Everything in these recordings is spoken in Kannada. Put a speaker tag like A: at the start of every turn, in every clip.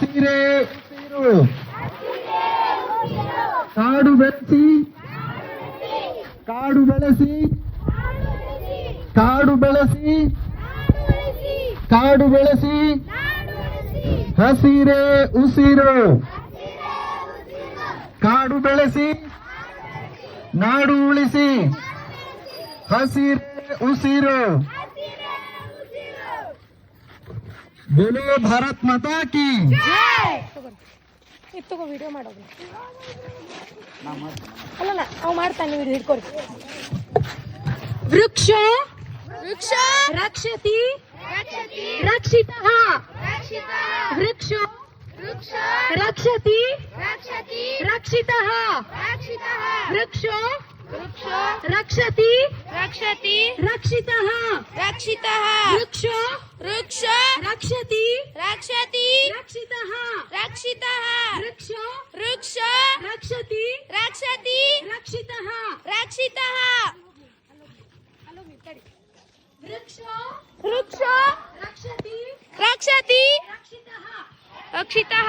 A: ಹಸಿರೇ ಉಸಿರು. ಕಾಡು ಬೆಳೆಸಿ ಕಾಡು ಬೆಳೆಸಿ ಕಾಡು ಬೆಳೆಸಿ ಕಾಡು ಬೆಳೆಸಿ ಹಸಿರೇ ಉಸಿರು. ಕಾಡು ಬೆಳೆಸಿ ನಾಡು ಉಳಿಸಿ ಹಸಿರೇ ಉಸಿರು. बोलो भारत माता की
B: ತಗೋ ವಿಡಿಯೋ ಮಾಡೋದು ಅಲ್ಲ ಅವ್ ಮಾಡ್ತಾನೆ ವಿಡಿಯೋ ಹಿಡ್ಕೊಡಿ. ವೃಕ್ಷ ವೃಕ್ಷ ರಕ್ಷತಿ ರಕ್ಷಿತಃ ವೃಕ್ಷ ವೃಕ್ಷ ರಕ್ಷತಿ ರಕ್ಷಿತಃ ವೃಕ್ಷ ವೃಕ್ಷ ರಕ್ಷತಿ ರಕ್ಷಿತಃ ವೃಕ್ಷ ವೃಕ್ಷ ರಕ್ಷತಿ ರಕ್ಷಿತಃ ವೃಕ್ಷ ವೃಕ್ಷ ರಕ್ಷತಿ ರಕ್ಷಿತಃ ವೃಕ್ಷ ವೃಕ್ಷ ರಕ್ಷತಿ ರಕ್ಷಿತಃ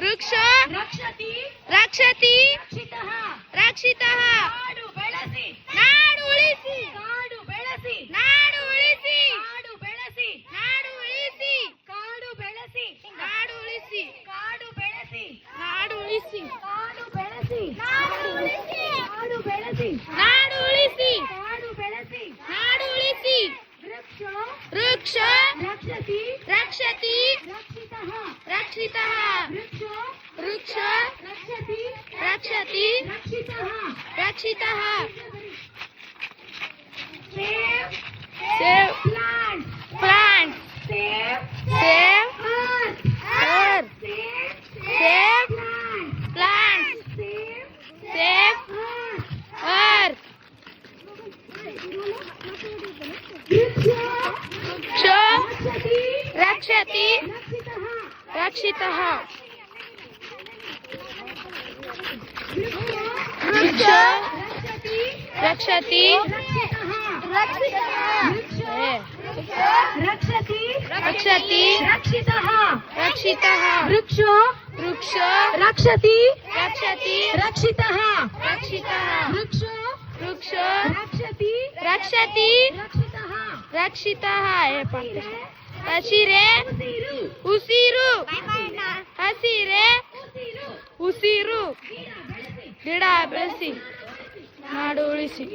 B: ವೃಕ್ಷ ರಕ್ಷತಿ ರಕ್ಷಿತಃ ನಾಡು ಬೆಳೆಸಿ ನಾಡು ಉಳಿಸಿ ಕಾಡು ಬೆಳೆಸಿ ನಾಡು ಉಳಿಸಿ ಕಾಡು ಬೆಳೆಸಿ ನಾಡು ಉಳಿಸಿ ಕಾಡು ಬೆಳೆಸಿ ನಾಡು ಉಳಿಸಿ ಕಾಡು ಬೆಳೆಸಿ ನಾಡು ಉಳಿಸಿ ಕಾಡು ಬೆಳೆಸಿ ನಾಡು ಉಳಿಸಿ ಕಾಡು ಬೆಳೆಸಿ ನಾಡು ಉಳಿಸಿ ಕಾಡು ಬೆಳೆಸಿ ನಾಡು ಉಳಿಸಿ ವೃಕ್ಷ ವೃಕ್ಷ ರಕ್ಷತಿ ರಕ್ಷಿತಃ ವೃಕ್ಷ ವೃಕ್ಷ ರಕ್ಷತಿ ರಕ್ಷಿತಃ Save plants. Save earth. Save plants. Save earth. वृक्ष रक्षति रक्षितः वृक्ष रक्षति रक्षति रक्षितः वृक्ष वृक्ष रक्षति रक्षितः वृक्ष वृक्ष रक्षति रक्षितः ಹಸಿರೇ ಉಸಿರು ಹಸಿರೇ ಉಸಿರು ಗಿಡ ಬೆಳೆಸಿ ನಾಡು ಉಳಿಸಿ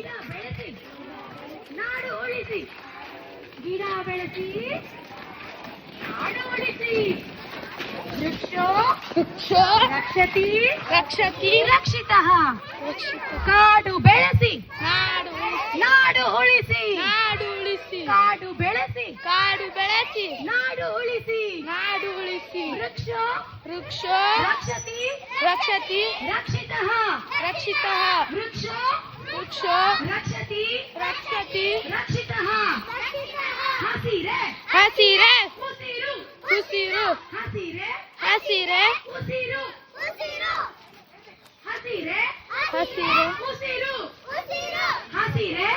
B: ಗಿಡ ಬೆಳೆಸಿ ನಾಡು ಉಳಿಸಿ ವೃಕ್ಷ ವೃಕ್ಷ ರಕ್ಷತಿ ರಕ್ಷಿತಃ ಕಾಡು ಬೆಳೆಸಿ ನಾಡು ಉಳಿಸಿ ಕಾಡು ಬೆಳೆಸಿ ನಾಡು ಉಳಿಸಿ ವೃಕ್ಷ ವೃಕ್ಷ ರಕ್ಷತಿ ರಕ್ಷಿತಃ ವೃಕ್ಷ ವೃಕ್ಷ ರಕ್ಷತಿ ರಕ್ಷಿತಃ ಹಸಿರೇ ಉಸಿರು ಹಸಿರೇ ಉಸಿರು ಹಸಿರೇ ಉಸಿರು ಹಸಿರೇ